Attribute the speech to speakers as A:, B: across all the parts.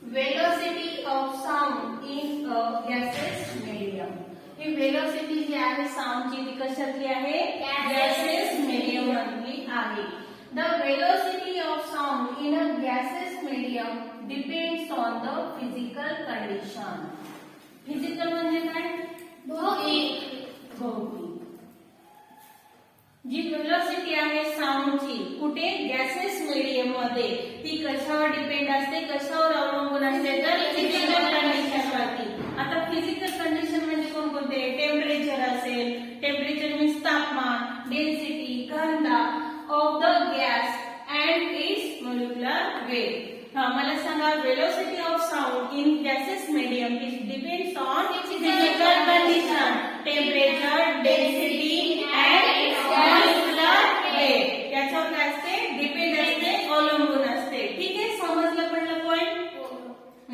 A: velocity of sound in a gaseous medium. He velocity जी आहे sound ची ती कशातली आहे gaseous medium मधली आहे. The velocity of sound in a gaseous medium depends on the physical condition. Physical म्हणजे काय? भौतिक. जी वेलोसिटी आहे साऊंडची कुठे गॅसेस मीडियम मध्ये ती कशावर डिपेंड असते कशावर अवलंबून असते तर फिजिकल कंडिशन वरती. आता फिजिकल कंडिशन म्हणजे कोणकोणते टेम्परेचर असेल टेम्परेचर मीन्स तापमान डेन्सिटी घनता of the gas and its molecular weight. मला सांगा velocity of sound in gases medium it depends on physical condition temperature density and its molecular weight. याच्यावर काय असते डिपेंड असते अवलंबून असते. ठीक आहे समजलं पहिलं पॉइंट.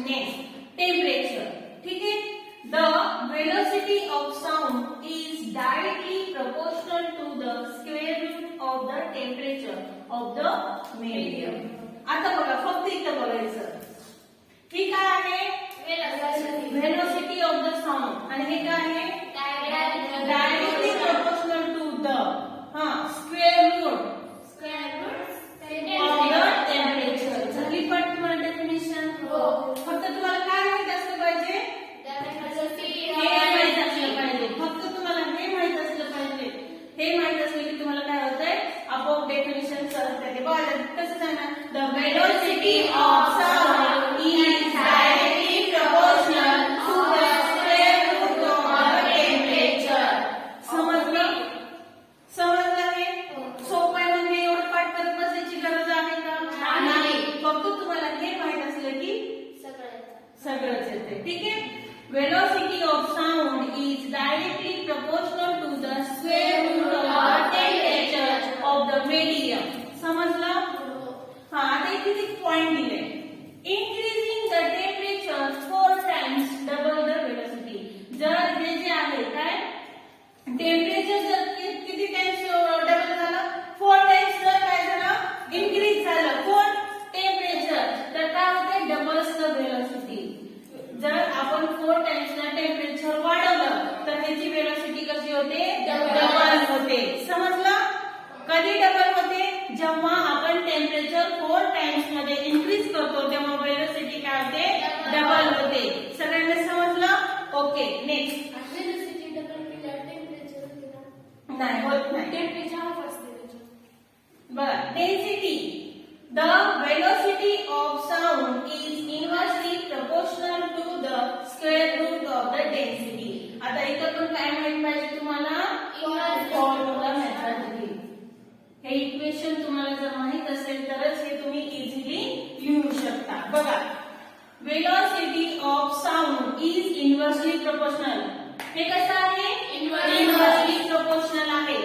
A: Next temperature. ठीक आहे the velocity of sound is directly proportional to the square root of the temperature of the medium. आता बघा फक्त इथं बघायचं ही काय आहे वेलोसिटी ऑफ द साऊंड आणि हे काय आहे directly proportional to the square root of the temperature. झाली पण तुम्हाला डेफिनेशन. फक्त तुम्हाला काय माहित असलं पाहिजे हे माहित असलं पाहिजे. फक्त तुम्हाला हे माहित असलं पाहिजे. हे माहित असलं की तुम्हाला काय होतंय आपोआप डेफिनेशन सहज येते. बघा कसं सांगणार the velocity of sound is directly proportional to the square root of the temperature. समजलं हे सोपं आहे म्हणजे एवढं पाठ करत बसायची गरज आहे का नाही. फक्त तुम्हाला हे माहित असलं की सगळंच येते. ठीक आहे velocity of sound is directly proportional to the square root of the temperature of the medium. समजलं. आता इथे एक पॉइंट दिले increasing the temperature 4 times double the velocity. जर हे जे आहे काय टेम्परेचर जर किती टाइम्स डबल झालं 4 टाइम्स जर काय झालं इन्क्रीज झालं कोण टेम्परेचर तर काय होते डबल्स द वेलोसिटी. जर आपण 4 टाइम्स ला टेम्परेचर वाढवलं तर त्याची वेलोसिटी कशी होते डबल होते. समजलं. कधी डबल होते जेव्हा आपण टेम्परेचर 4 टाइम्स मध्ये इन्क्रीज करतो तेव्हा वेलोसिटी काय होते डबल होते. सगळ्यांना समजलं. Okay next. नाही होत नाही टेम्परेचर बघा density. The velocity of sound is inversely proportional to the square root of the density. आता इथं पण काय माहित पाहिजे तुम्हाला फॉर्म्युला मेथड. हे इक्वेशन तुम्हाला जर माहित असेल तरच हे तुम्ही इझिली लिहू शकता. बघा velocity of sound is inversely proportional. हे कसं आहे इनव्हर्सली प्रोपोर्शनल आहे.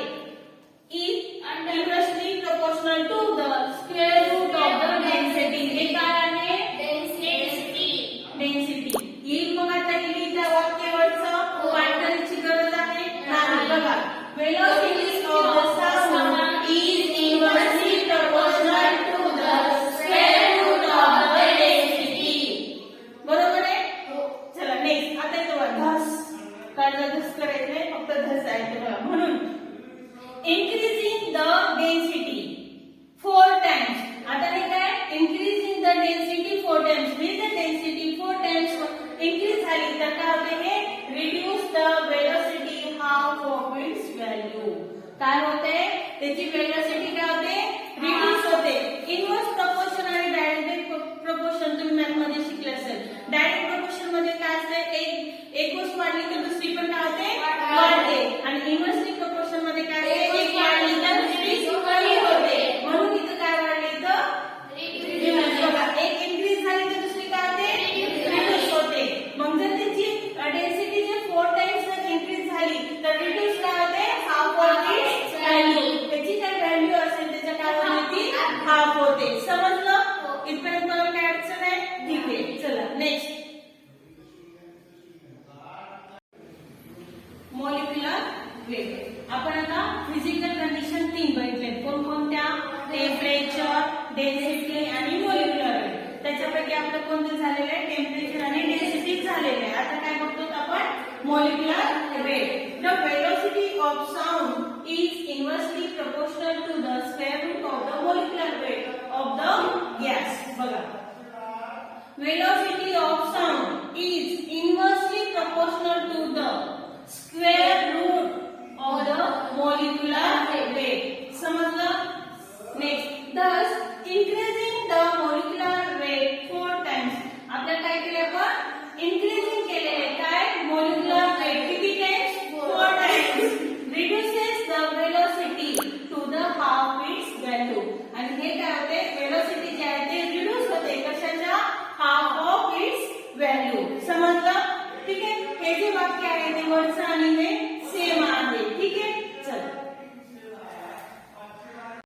A: Inversely proportional to the square root of the density. हे काय आहे डेन्सिटी. येईल मग आता लिहिली त्या वाक्यावरचं पाठ करायची गरज आहे नाही. बघा velocity of the sound is inversely proportional to the square root of the density. बरोबर आहे. चला नेक्स्ट. आता येतो धस. काय धस करायचंय फक्त धस आहे बघा. म्हणून increasing the density 4 times. आता हे काय increasing the density 4 times म्हणजे the density 4 times increase झाली तर काय होते हे reduce the velocity half of its value. काय होते त्याची वेलोसिटी काय होते रिड्यूस होते. इनव्हर्स प्रोपोर्शन आणि डायरेक्ट प्रोपोर्शन तुम्ही मॅथ मध्ये शिकले असेल. डायरेक्ट प्रोपोर्शन मध्ये काय असते एक गोष्ट वाढली तर दुसरी पण काय होते वाढते आणि इनव्हर्सली प्रोपोर्शन मध्ये काय असते एक वाढली तर दुसरी कमी होते. म्हणून इथं काय वाढले तर एक इन्क्रीज झाली तर दुसरी काय होते रिड्यूस होते. मग जर त्याची डेन्सिटी जे 4 टाइम्स इन्क्रीज झाली तर रिड्यूस काय होते हाफ ऑफ इट्स व्हॅल्यू. त्याची काय व्हॅल्यू असेल त्याच्या काय होते हाफ होते. समजलं. इथपर्यंत मला काय अडचण आहे ठीक आहे. चला नेक्स्ट. Molecular weight. आपण आता फिजिकल कंडिशन 3 बघितले. कोणकोणत्या टेम्परेचर डेन्सिटी आणि मोलिक्युलर वेट. त्याच्यापैकी आपलं कोणतं झालेलं आहे of sound is inversely proportional to the square root of the molecular weight of the gas. बघा, velocity of sound is inversely proportional to the square root of the molecular weight. समजलं? Next, thus increasing the molecular